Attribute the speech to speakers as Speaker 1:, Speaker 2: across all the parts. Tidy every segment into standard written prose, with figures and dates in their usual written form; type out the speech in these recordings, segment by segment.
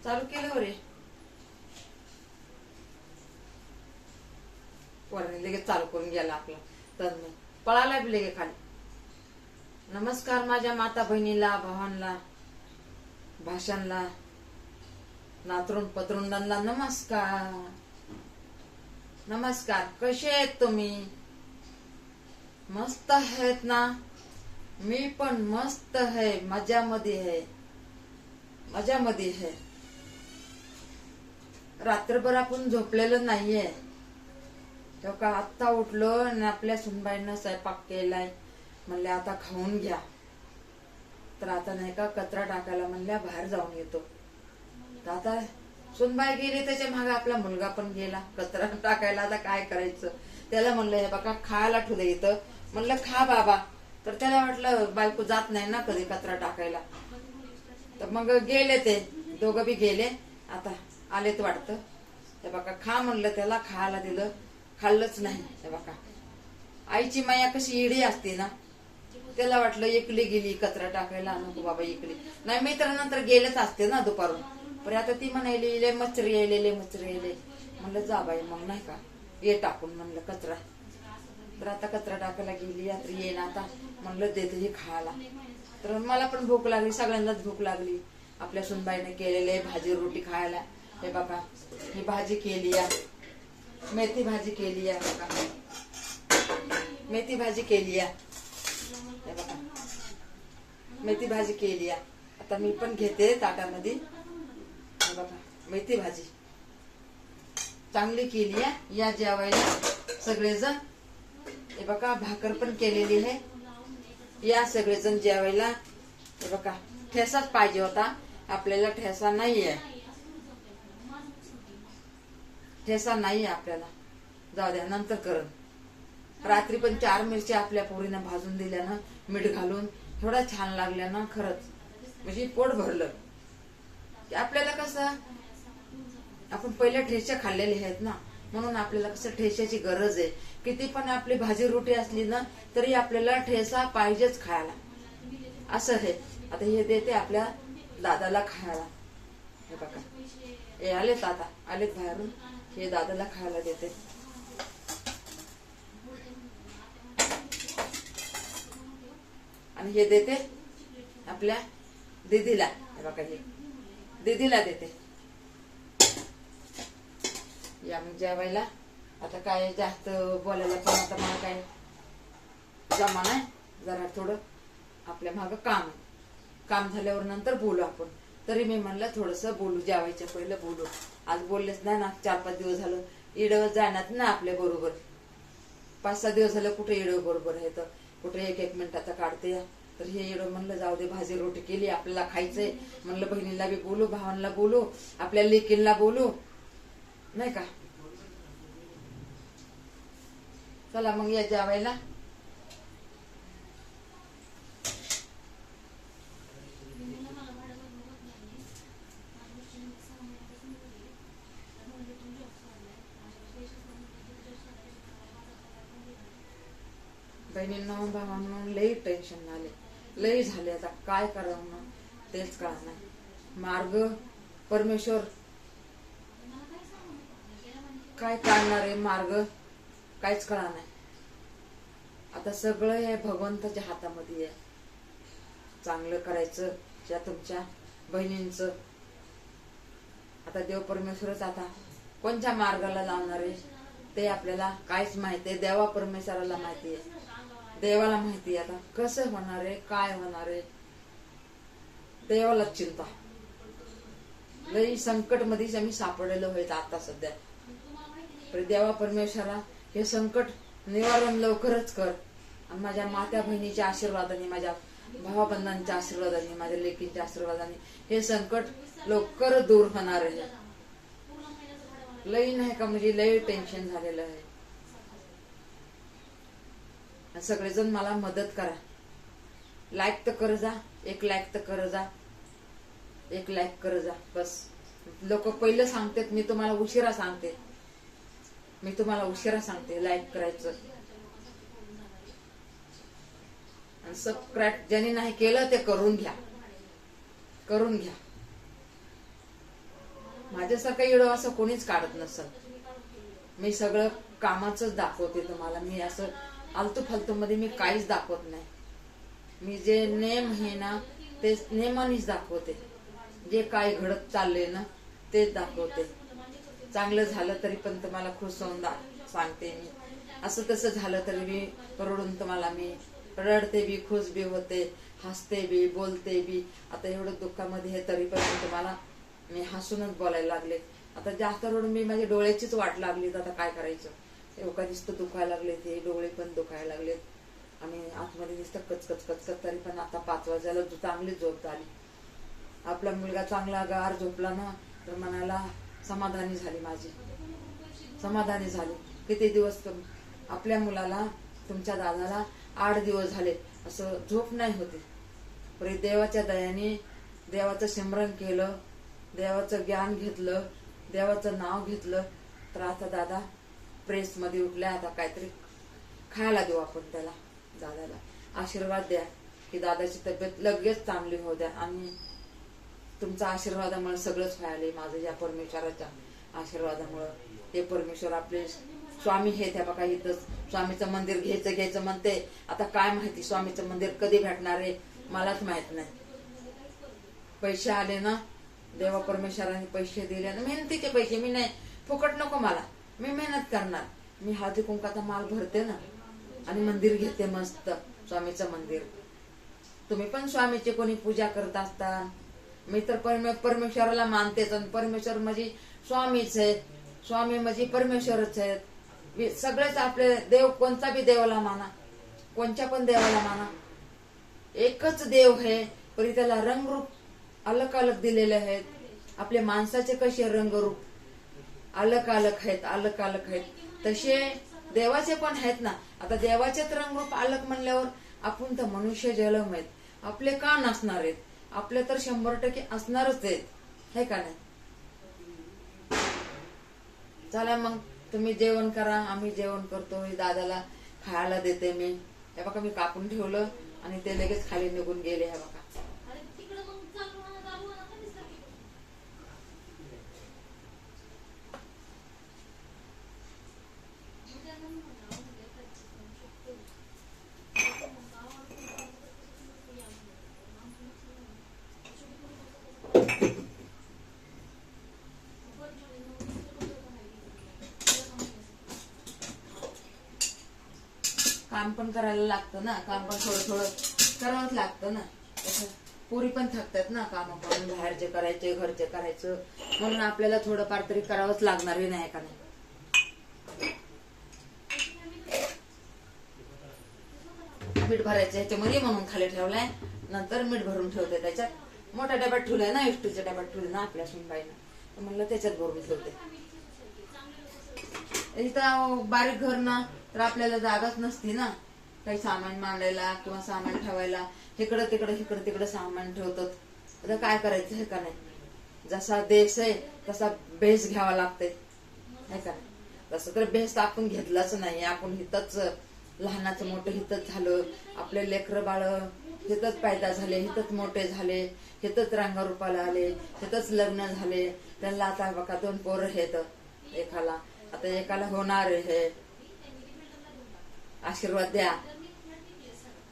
Speaker 1: चालू केलं रे पोराने लगेच चालू करून गेला आपला तर पळाला बी लगे खाली. नमस्कार माझ्या माता बहिणीला, भावांना, भाषांना, नातरुंड पत्रुंडांना नमस्कार. नमस्कार. कसे आहेत तुम्ही? मस्त आहेत ना? मी पण मस्त आहे, मजामध्ये आहे, मजामध्ये आहे. रात्रभर आपण झोपलेलं नाहीये. तेव्हा आत्ता उठलो आणि आपल्या सुनबाईंना स्वयंपाक केलाय. म्हणले आता खाऊन घ्या. तर आता नाही का कचरा टाकायला म्हणल्या बाहेर जाऊन येतो. तर आता सुनबाई गेली, त्याच्या मागे आपला मुलगा पण गेला कचरा टाकायला. आता काय करायचं? त्याला म्हणलं हे बघा खायला ठेवलं इथं. म्हणलं खा बाबा. तर त्याला वाटलं बायको जात नाही ना कधी कचरा टाकायला. तर मग गेले ते दोघं बी गेले. आता आलेत वाटतं. हे बघा खा म्हणलं त्याला, खायला दिलं, खाल्लंच नाही. हे बघा आईची माया कशी इडी असते ना. त्याला वाटलं एकली गेली कचरा टाकायला, नको बाबा एकली नाही. मी तर नंतर गेलेच असते ना दुपारून. पण आता ती म्हणायली लय मच्छर यायले, मच्छर यायले. म्हणलं जा बाई मग नाही का ये टाकून म्हणलं कचरा. तर आता कचरा टाकायला गेली. आता येईन आता म्हणलं देते हे खायला. तर मला पण भूक लागली, सगळ्यांनाच भूक लागली. आपल्या सुनबाईने केलेले भाजी रोटी खायला. हे बघा ही भाजी केली आहे, मेथी भाजी केली आहे. बघा मेथी भाजी केली आहे. हे बघा मेथी भाजी केली आहे. आता मी पण घेते ताटामध्ये. हे बघा मेथी भाजी चांगली केली आहे. या जेवायला सगळेजण. हे बघा भाकर पण केलेली आहे. या सगळेजण जेवायला. हे बघा ठेसाच पाहिजे होता, आपल्याला ठेसा नाहीये. ठेसा नाहीये आपल्याला. जाऊ द्या नंतर करन. रात्री पण 4 मिरच्या आपल्या पोरीनं भाजून दिल्या ना मीठ घालून, थोडा छान लागल्या ना खरंच. म्हणजे पोट भरलं. आपल्याला कसं आपण पहिले ठेचे खाल्लेले आहेत ना, म्हणून आपल्याला कसं ठेच्याची गरज आहे. किती पण आपली भाजी रोटी असली ना तरी आपल्याला ठेसा पाहिजेच खायला. असं आहे. आता हे देते आपल्या दादाला खायला. हे बघा हे आलेत, आता आलेत बाहेरून. हे दादाला खायला देते. आणि हे देते आपल्या दीदीला. हे बघा हे दीदीला देते. या मग जेवायला. आता काय जास्त बोलायला पण आता मला काय जमा नाही. जरा थोडं आपल्या मागं काम झाल्यावर नंतर बोलू आपण. तरी मी म्हणलं थोडस बोलू, जेवायच्या पहिलं बोलू. आज बोललेच नाही ना, 4-5 दिवस झालं. इडव जाणार ना आपल्या बरोबर. 5-6 दिवस झालं कुठे इडव बरोबर आहे, तर कुठे 1-1 मिनिटाचा काढते. तर हे इडव म्हणलं जाऊ दे, भाजी रोटी केली आपल्याला खायचंय. म्हणलं बहिणीला बी बोलू, भावांना बोलू, आपल्या लेकींना बोलू, नाही का. चला मग या जेवायला. बहिणींनो भावांनो लई टेन्शन आले, लई झाले. आता काय करावं ना तेच कळत नाही. मार्ग परमेश्वर काय काढणार आहे मार्ग, काहीच कळा नाही. आता सगळं हे भगवंताच्या हातामध्ये आहे. चांगलं करायचं ज्या तुमच्या बहिणींचं. आता देव परमेश्वरच आता कोणत्या मार्गाला लावणार आहे ते आपल्याला काहीच माहिती आहे. देवा परमेश्वराला माहिती आहे, देवाला माहिती आहे. आता कसं होणार आहे, काय होणार आहे, देवाला चिंता. लई संकट मध्येच आम्ही सापडलेलो होत आता सध्या. देवा परमेश्वरा हे संकट निवारण लवकरच कर. आणि माझ्या मात्या बहिणीच्या आशीर्वादाने, माझ्या भावाबंधांच्या आशीर्वादाने, माझ्या लेकींच्या आशीर्वादाने हे संकट लवकर दूर होणार आहे. लई नाही का म्हणजे लई टेन्शन झालेलं आहे. सगळेजण मला मदत करा. लाईक तर कर जा, 1 लाईक तर कर जा, 1 लाईक कर जा बस. लोक पहिलं सांगतात, मी तुम्हाला उशिरा सांगते. लाईक करायचं. आणि सबस्क्राईब ज्यांनी नाही केलं ते करून घ्या. माझ्यासारखं इडं असं कोणीच काढत नसल. मी सगळं कामाचंच दाखवते तुम्हाला. मी असं आलतू फालतू मध्ये मी काहीच दाखवत नाही. मी जे नेम आहे ना ते नेमानेच दाखवते. जे काय घडत चाललंय ना तेच दाखवते. चांगलं झालं तरी पण तुम्हाला खुश होऊन सांगते मी. असं तसं झालं तरी मी रडून तुम्हाला मी रडते बी, खुश बी होते, हसते बी, बोलते बी. आता एवढं दुःखामध्ये हे तरी पण तुम्हाला मी हसूनच बोलायला लागले. आता जास्त रडून मी माझ्या डोळ्याचीच वाट लागली. तर आता काय करायचं. एवढा नुसतं दुखायला लागले, ते डोळे पण दुखायला लागलेत आणि आतमध्ये नुसतं कचकच कचकच. तरी पण आता 5 वाजायला चांगली झोप झाली. आपला मुलगा चांगला गार झोपला ना तर मनाला समाधानी झाली. माझी समाधानी झाली. किती दिवस आपल्या मुलाला, तुमच्या दादाला 8 दिवस झाले असं झोप नाही होती. पण देवाच्या दयाने देवाचं स्मरण केलं, देवाचं ज्ञान घेतलं, देवाचं नाव घेतलं तर आता दादा प्रेस मध्ये उठल्या. आता काहीतरी खायला देऊ आपण त्याला. दादाला आशीर्वाद द्या की दादाची तब्येत लगेच चांगली होऊ द्या. आणि तुमच्या आशीर्वादामुळे सगळंच व्हायलंय माझं. या परमेश्वराच्या आशीर्वादामुळे. हे परमेश्वर आपले स्वामी हे त्या बघा इथं स्वामीचं मंदिर घ्यायचं म्हणते. आता काय माहिती स्वामीचं मंदिर कधी भेटणार आहे मलाच माहित नाही. पैसे आले ना, देवा परमेश्वराने पैसे दिले ना, मेहनतीचे पैसे. मी नाही फुकट नको मला, मी मेहनत करणार. मी हळदी कुंकाचा माल भरते ना आणि मंदिर घेते मस्त स्वामीचं मंदिर. तुम्ही पण स्वामीची कोणी पूजा करत असता. मी तर परमेश्वराला मानतेच. आणि परमेश्वर म्हणजे स्वामीच आहेत. स्वामी म्हणजे परमेश्वरच आहेत. सगळेच आपले देव. कोणता बी देवाला माना, कोणत्या पण देवाला माना, एकच देव आहे. पण त्याला रंगरूप अलग अलग दिलेले आहेत. आपले माणसाचे कसे रंगरूप अलग अलग आहेत, अलग अलग आहेत, तसे देवाचे पण आहेत ना. आता देवाचेच रंगरूप अलग म्हणल्यावर आपण तर मनुष्य जन्म आहेत. आपले का नसणार आहेत. आपले तर 100% असणारच आहेत, हे का नाही. चला मग तुम्ही जेवण करा, आम्ही जेवण करतो. दादाला खायला देते मी. हे बघा मी कापून ठेवलं आणि ते लगेच खाली निघून गेले. हे बघा काम पण करायला लागतं ना. काम पण थोडं थोडं करावंच लागतं ना. पोरी पण थकतात ना काम करून. बाहेरचे करायचे, घरचे करायचं, म्हणून आपल्याला थोडंफार तरी करावंच लागणार आहे, नाही का नाही. मीठ भरायचं ह्याच्यामध्ये म्हणून खाली ठेवलाय. नंतर मीठ भरून ठेवते त्याच्यात. मोठ्या डब्यात ठेवलाय ना, इष्टीच्या डब्यात ठेवले ना आपल्या सुनबाईनं, म्हणलं त्याच्यात भरून ठेवते. इथं बारीक घर ना तर आपल्याला जागाच नसती ना काही सामान मांडायला किंवा सामान ठेवायला. इकडं तिकडं सामान ठेवतात. आता काय करायचं, हे का नाही. जसा देश आहे तसा बेस घ्यावा लागतंय, हे का नाही. तसं तर बेस आपण घेतलाच नाही. आपण हिथंच लहानाचं मोठं हिथंच झालं. आपले लेकरं बाळ हिथंच पैदा झाले, हिथंच मोठे झाले, हिथंच रंगारूपाला आले, हिथंच लग्न झाले. त्यांना आता बघा 2 पोरं आहेत. एकाला आता एकाला होणार आहे. आशीर्वाद द्या,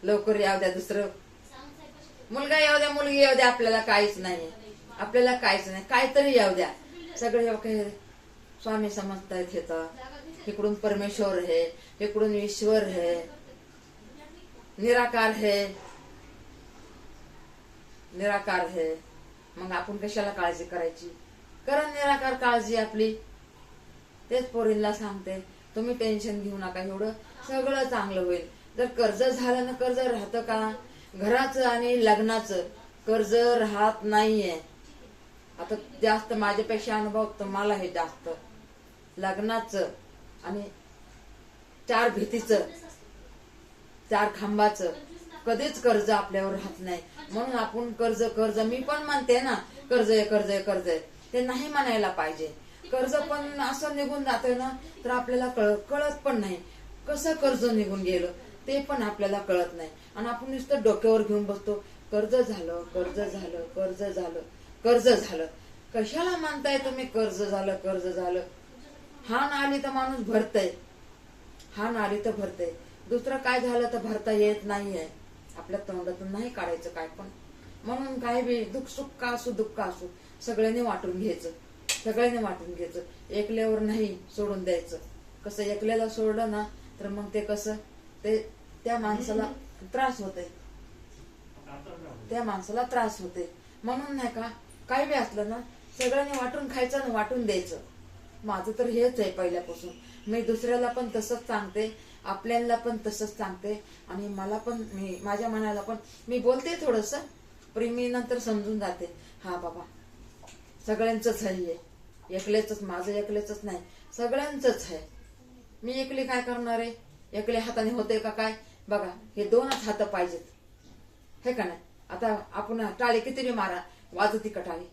Speaker 1: लवकर याव द्या. दुसरं मुलगा याव द्या, मुलगी याव द्या. आपल्याला काहीच नाही, आपल्याला काहीच नाही. काहीतरी याव द्या. सगळे स्वामी समजतायत. येतं इकडून परमेश्वर है, इकडून ईश्वर है, निराकार है, निराकार है. मग आपण कशाला काळजी करायची. कारण निराकार काळजी आपली. तेच पोरींना सांगते, तुम्ही टेन्शन घेऊ नका. एवढं सगळं चांगलं होईल. जर कर्ज झालं ना, कर्ज राहतं का. घराचं आणि लग्नाचं कर्ज राहत नाहीये. आता जास्त माझ्यापेक्षा अनुभव तुम्हाला हे जास्त. लग्नाचं आणि 4 भिंतीचं, 4 खांबाचं कधीच कर्ज आपल्यावर राहत नाही. म्हणून आपण कर्ज मी पण म्हणते ना, कर्ज आहे ते नाही म्हणायला पाहिजे. कर्ज पण असं निघून जातंय ना तर आपल्याला कळत पण नाही कसं कर्ज निघून गेलं, ते पण आपल्याला कळत नाही. आणि आपण नुसतं डोक्यावर घेऊन बसतो, कर्ज झालं. कशाला म्हणताय तुम्ही कर्ज झालं कर्ज झालं? हान आली तर माणूस भरतय, हान आली तर भरतय. दुसरं काय झालं तर भरता येत नाहीये. आपल्या तोंडातून नाही काढायचं काय पण. म्हणून काय बी सुख असू दुःख असू सगळ्यांनी वाटून घ्यायचं, सगळ्यांनी वाटून घ्यायचं. एकल्यावर नाही सोडून द्यायचं. कसं एकल्याला सोडलं ना तर मग ते कसं ते त्या माणसाला त्रास होतय, त्या माणसाला त्रास होते. म्हणून नाही का काय बी असलं ना सगळ्यांनी वाटून खायचं आणि वाटून द्यायचं. माझं तर हेच आहे पहिल्यापासून. मी दुसऱ्याला पण तसंच सांगते, आपल्याला पण तसंच सांगते आणि मला पण मी माझ्या मनाला पण मी बोलते थोडस, पण मी नंतर समजून जाते. हा बाबा सगळ्यांचंच आहे, एकलेच माझं एकलेच नाही, सगळ्यांचंच आहे. मी एकली काय करणार आहे? एकले हाताने होते का काय? बघा हे दोनच हात पाहिजेत, हे का नाही? आता आपण टाळी किती बी मारा वाजती का टाळी?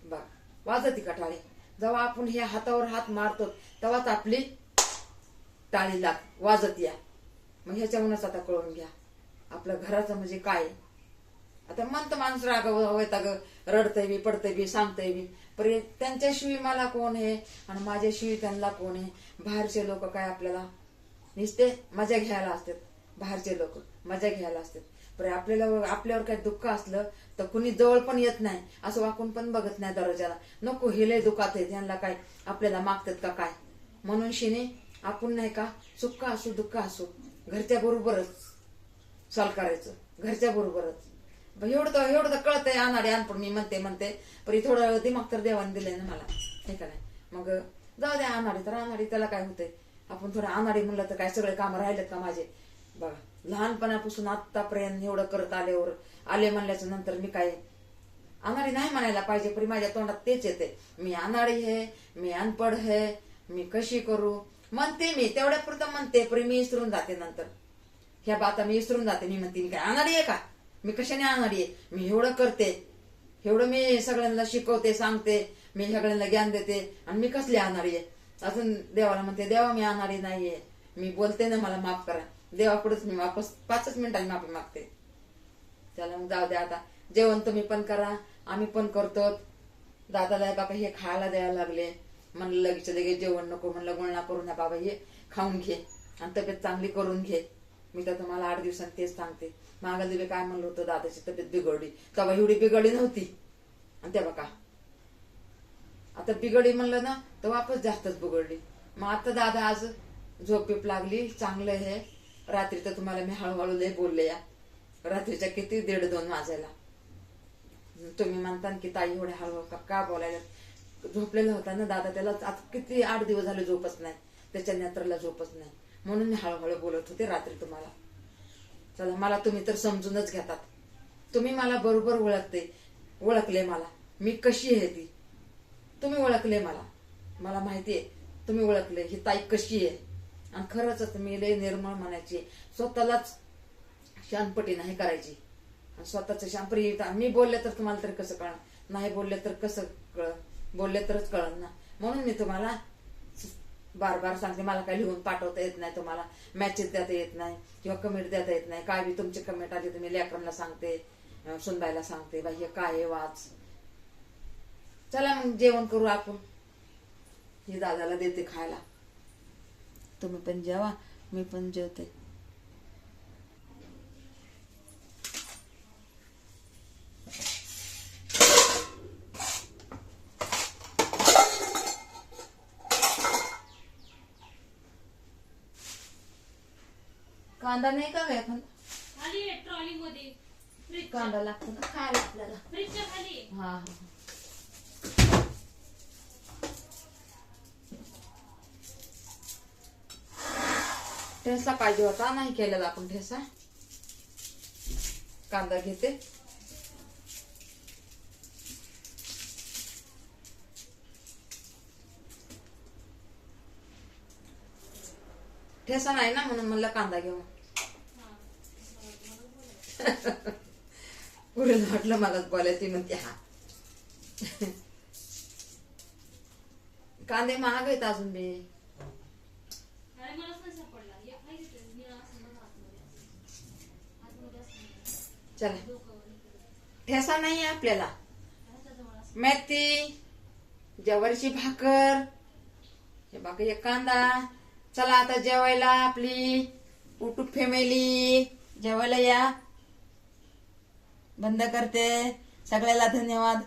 Speaker 1: बघा वाजती का टाळी? जेव्हा आपण हे हातावर हात मारतो तेव्हाच आपली टाळी वाजत या. मग ह्याच्यावरूनच आता कळून घ्या आपलं घराचं म्हणजे काय. आता म्हणतं माणूस राग रडतय बी पडतय बी सांगतय बी, पण त्यांच्याशिवाय मला कोण आहे आणि माझ्याशिवाय त्यांना कोण आहे? बाहेरचे लोक काय आपल्याला नुसते मजा घ्यायला असतात, बाहेरचे लोक मजा घ्यायला असतात. पण आपल्यावर काही दुःख असलं तर कुणी जवळ पण येत नाही, असं वाकून पण बघत नाही दरवाजाला. नको हे लय दुखात आहे, त्यांना काय आपल्याला मागतात का काय? म्हणून शिने आपण नाही का सुख असो दुःख असो घरच्या बरोबरच चाल करायचं, घरच्या बरोबरच. एवढं तर कळतंय अनाडे अनपण मी म्हणते पण थोडं दिमाग तर देवाने दिलंय ना मला, हे का नाही? मग जाऊ द्या अनाडी तर अनाडी, त्याला काय होतंय? आपण थोडं अनाडी म्हणलं तर काय सगळे काम राहिलेत का माझे? बघा लहानपणापासून आतापर्यंत एवढं करत आले म्हणल्याच्या नंतर मी काय अनाडी नाही म्हणायला पाहिजे, पण माझ्या तोंडात तेच येते. मी अनाडी आहे, मी अनपढ आहे, मी कशी करू म्हणते. मी तेवढ्या पुरतं म्हणते, पण मी विसरून जाते नंतर. ह्या बाता मी विसरून जाते. मी म्हणते मी काय अनाडी आहे का? मी कशाने अनाडी आहे? मी एवढं करते, एवढं मी सगळ्यांना शिकवते, सांगते, मी सगळ्यांना ज्ञान देते आणि मी कसली अनाडी आहे? अजून देवाला म्हणते देवा मी अनाडी नाहीये, मी बोलते ना मला माफ करा. देवापुढेच मी वापस 5 मिनिटांनी माफी मागते. त्याला मग जाऊ द्या आता. जेवण तुम्ही पण करा, आम्ही पण करतो. दादाला बाबा हे खायला द्यायला लागले, म्हणलं लगेच जेवण नको, म्हणलं गुळणा करून ना बाबा हे खाऊन घे आणि तब्येत चांगली करून घे. मी तर तुम्हाला 8 दिवसांनी तेच सांगते. मागं दिवे काय म्हणलं होतं, दादाची तब्येत बिघडली, तेव्हा एवढी बिघडली नव्हती आणि तेव्हा का आता बिघडली म्हणलं ना तर वापस जास्तच बिघडली. मग आता दादा आज झोप लागली, चांगलं आहे. रात्री तर तुम्हाला मी हळूहळू लय बोलले या, रात्रीच्या किती 1:30-2 वाजायला. तुम्ही म्हणता की ताई एवढ्या हळूहळू का बोलायला? झोपलेला होता ना दादा, त्याला आता किती 8 दिवस झाले झोपच नाही, त्याच्या नेत्राला झोपच नाही, म्हणून मी हळूहळू बोलत होते रात्री तुम्हाला. चला मला तुम्ही तर समजूनच घेतात, तुम्ही मला बरोबर ओळखले मला मी कशी आहे ती तुम्ही ओळखले मला माहितीये तुम्ही ओळखले ही ताई कशी आहे. आणि खरंच मी लय निर्मळ म्हणायची, स्वतःलाच शानपटी नाही करायची. आणि स्वतःच शांपरी मी बोलले तर तुम्हाला तरी कसं कळणार, नाही बोलले तर कसं कळ, बोलले तरच कळणार ना. म्हणून मी तुम्हाला बार सांगते, मला काही लिहून पाठवता येत नाही, तुम्हाला मॅचेस देता येत नाही किंवा कमेंट देता येत नाही. काय बी तुमची कमेंट आली तुम्ही लेकरांना सांगते, सुनबाईला सांगते, बाई हे काय आहे वाच. चला मग जेवण करू आपण. हे दादाला देते खायला, तुम्ही पण जेवा, मी पण जेवते. कांदा नाही का काय
Speaker 2: खाली ट्रॉली मध्ये
Speaker 1: कांदा लागतो ना खायला आपल्याला,
Speaker 2: फ्रीजच्या खाली.
Speaker 1: हा ठेसा पाहिजे होता, नाही केलेला आपण ठेसा. कांदा घेते, ठेसा नाही ना म्हणून म्हणलं कांदा घेऊ. पुढे वाटलं मलाच बोलायची म्हणते हा. कांदे महाग आहेत अजून बी. चला ठेसा नाही आपल्याला, मेथी, जवारीची भाकर, हे बाकी एक कांदा. चला आता जेवायला आपली युट्यूब फॅमिली जेवायला या. बंद करते. सगळ्याला धन्यवाद.